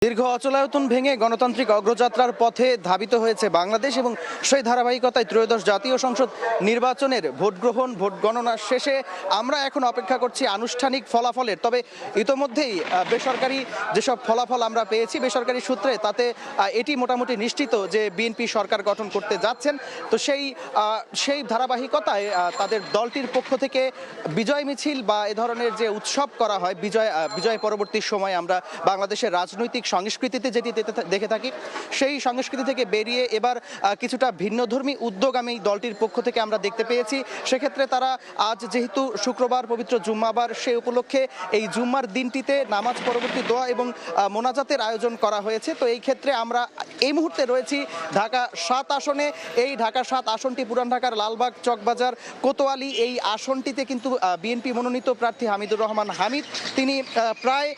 দীর্ঘ অচলায়তন ভেঙে গণতান্ত্রিক অগ্রযাত্রার পথে ধাবিত হয়েছে বাংলাদেশ এবং সেই ধারাবাহিকতায় ত্রয়োদশ জাতীয় সংসদ নির্বাচনের ভোট গ্রহণ ভোট গণনা শেষে আমরা এখন অপেক্ষা করছি আনুষ্ঠানিক ফলাফলের। তবে ইতোমধ্যেই বেসরকারি যেসব ফলাফল আমরা পেয়েছি বেসরকারি সূত্রে তাতে এটি মোটামুটি নিশ্চিত যে বিএনপি সরকার গঠন করতে যাচ্ছেন। তো সেই ধারাবাহিকতায় তাদের দলটির পক্ষ থেকে বিজয় মিছিল বা এ ধরনের যে উৎসব করা হয় বিজয় পরবর্তী সময় আমরা বাংলাদেশের রাজনৈতিক সংস্কৃতিতে যেটি দেখে থাকি সেই সংস্কৃতি থেকে বেরিয়ে এবার কিছুটা ভিন্নধর্মী উদ্যোগ আমি দলটির পক্ষ থেকে আমরা দেখতে পেয়েছি। সেক্ষেত্রে তারা আজ যেহেতু শুক্রবার পবিত্র জুম্মাবার সেই উপলক্ষে এই জুম্মার দিনটিতে নামাজ পরবর্তী দোয়া এবং মোনাজাতের আয়োজন করা হয়েছে। তো এই ক্ষেত্রে আমরা এই মুহূর্তে রয়েছি ঢাকা ৭ আসনে। এই ঢাকা ৭ আসনটি পুরান ঢাকার লালবাগ চকবাজার কোতোয়ালি এই আসনটিতে কিন্তু বিএনপি মনোনীত প্রার্থী হামিদুর রহমান হামিদ তিনি প্রায়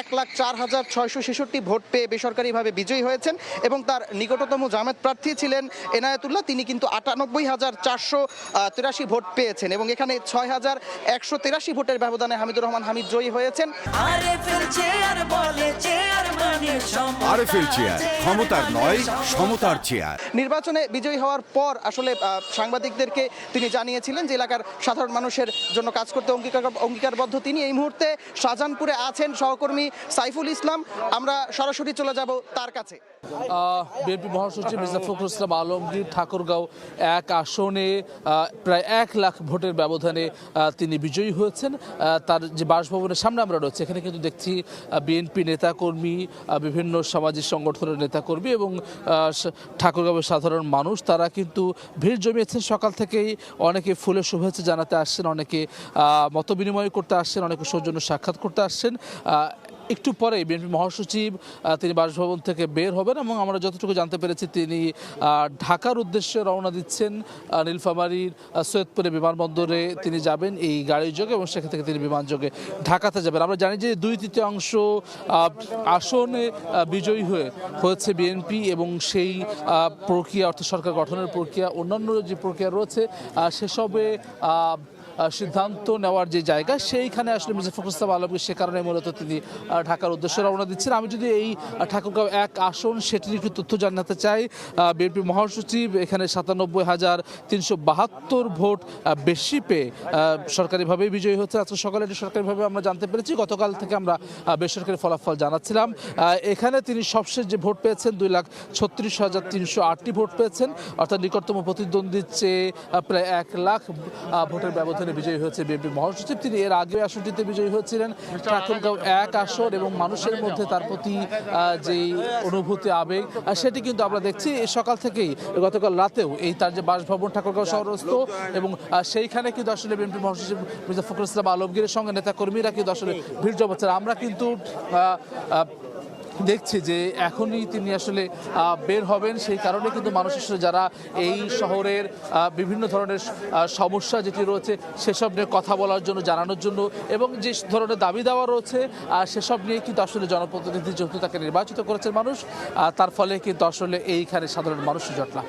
১,০৪,৬৬৬ ভোট পেয়ে বেসরকারিভাবে বিজয়ী হয়েছেন এবং তার নিকটতম জামায়াত প্রার্থী ছিলেন এনায়েতুল্লাহ তিনি কিন্তু ৯৮,৪৮৩ ভোট পেয়েছেন এবং এখানে ৬,১৮৩ ভোটের ব্যবধানে হামিদুর রহমান হামিদ জয়ী হয়েছেন। ক্ষমতার নয় সমতার চেয়ার। নির্বাচনে বিজয়ী হওয়ার পর আসলে সাংবাদিকদেরকে তিনি জানিয়েছিলেন যে এলাকার সাধারণ মানুষের জন্য কাজ করতে অঙ্গীকারবদ্ধ তিনি। এই মুহূর্তে শাহজাহানপুরে আছেন সহকর্মী সাইফুল ইসলাম, আমরা সরাসরি চলে যাব তার কাছে। বিএনপি মহাসচিব মির্জা ফখরুল ইসলাম আলমগীর ঠাকুরগাঁও ১ আসনে প্রায় ১ লাখ ভোটের ব্যবধানে তিনি বিজয়ী হয়েছেন। তার যে বাসভবনের সামনে আমরা রয়েছে এখানে কিন্তু দেখছি বিএনপি নেতাকর্মী, বিভিন্ন সামাজিক সংগঠনের নেতাকর্মী এবং ঠাকুরগাঁওয়ের সাধারণ মানুষ তারা কিন্তু ভিড় জমিয়েছেন সকাল থেকেই। অনেকে ফুলের শুভেচ্ছা জানাতে আসছেন, অনেকে মত বিনিময় করতে আসছেন, অনেকে সৌজন্য সাক্ষাৎ করতে আসছেন। একটু পরে বিএনপি মহাসচিব তিনি বাসভবন থেকে বের হবেন এবং আমরা যতটুকু জানতে পেরেছি তিনি ঢাকার উদ্দেশ্যে রওনা দিচ্ছেন। নীলফামারীর সৈয়দপুরে বিমানবন্দরে তিনি যাবেন এই গাড়ির যোগে এবং সেখান থেকে তিনি বিমানযোগে ঢাকাতে যাবেন। আমরা জানি যে ২/৩ আসনে বিজয়ী হয়েছে বিএনপি এবং সেই প্রক্রিয়া অর্থাৎ সরকার গঠনের প্রক্রিয়া অন্যান্য যে প্রক্রিয়া রয়েছে সেসবে সিদ্ধান্ত নেওয়ার যে জায়গা সেইখানে আসলে মির্জা ফখরুল ইসলাম আলমগীর সে কারণে মূলত তিনি ঢাকার উদ্দেশ্যে রওনা দিচ্ছেন। আমি যদি এই ঠাকুরগাঁও ১ আসন সেটির একটু তথ্য জানাতে চাই। বিএনপি মহাসচিব এখানে ৯৭,৩৭২ ভোট বেশি পেয়ে সরকারিভাবেই বিজয়ী হচ্ছে। আজকে সকালে এটি সরকারিভাবে আমরা জানতে পেরেছি, গতকাল থেকে আমরা বেসরকারি ফলাফল জানাচ্ছিলাম। এখানে তিনি সবশেষ যে ভোট পেয়েছেন ২,৩৬,৩০৮টি ভোট পেয়েছেন, অর্থাৎ নিকটতম প্রতিদ্বন্দ্বীর চেয়ে প্রায় ১ লাখ ভোটের ব্যবধানে বিজয়ী হয়েছে বিএনপি মহাসচিব। তিনি এর আগে আসনটিতে বিজয়ী হয়েছিলেন ঠাকুরগাঁও ১ আসন এবং মানুষের মধ্যে তার প্রতি যে অনুভূতি আবেগ সেটি কিন্তু আমরা দেখছি সকাল থেকেই। গতকাল রাতেও এই তার যে বাসভবন ঠাকুরগাঁও শহরস্থ এবং সেইখানে কিন্তু আসলে বিএনপি মহাসচিব মির্জা ফখরুল ইসলাম আলমগীরের সঙ্গে নেতাকর্মীরা কিন্তু আসলে ভিড় জমাচ্ছেন। আমরা কিন্তু দেখছি যে এখনই তিনি আসলে বের হবেন, সেই কারণে কিন্তু মানুষ আসলে যারা এই শহরের বিভিন্ন ধরনের সমস্যা যেটি রয়েছে সেসব নিয়ে কথা বলার জন্য, জানানোর জন্য এবং যে ধরনের দাবি দেওয়া রয়েছে সেসব নিয়ে কিন্তু আসলে জনপ্রতিনিধি যেহেতু তাকে নির্বাচিত করেছেন মানুষ, তার ফলে কিন্তু আসলে এইখানে সাধারণ মানুষের জটলা।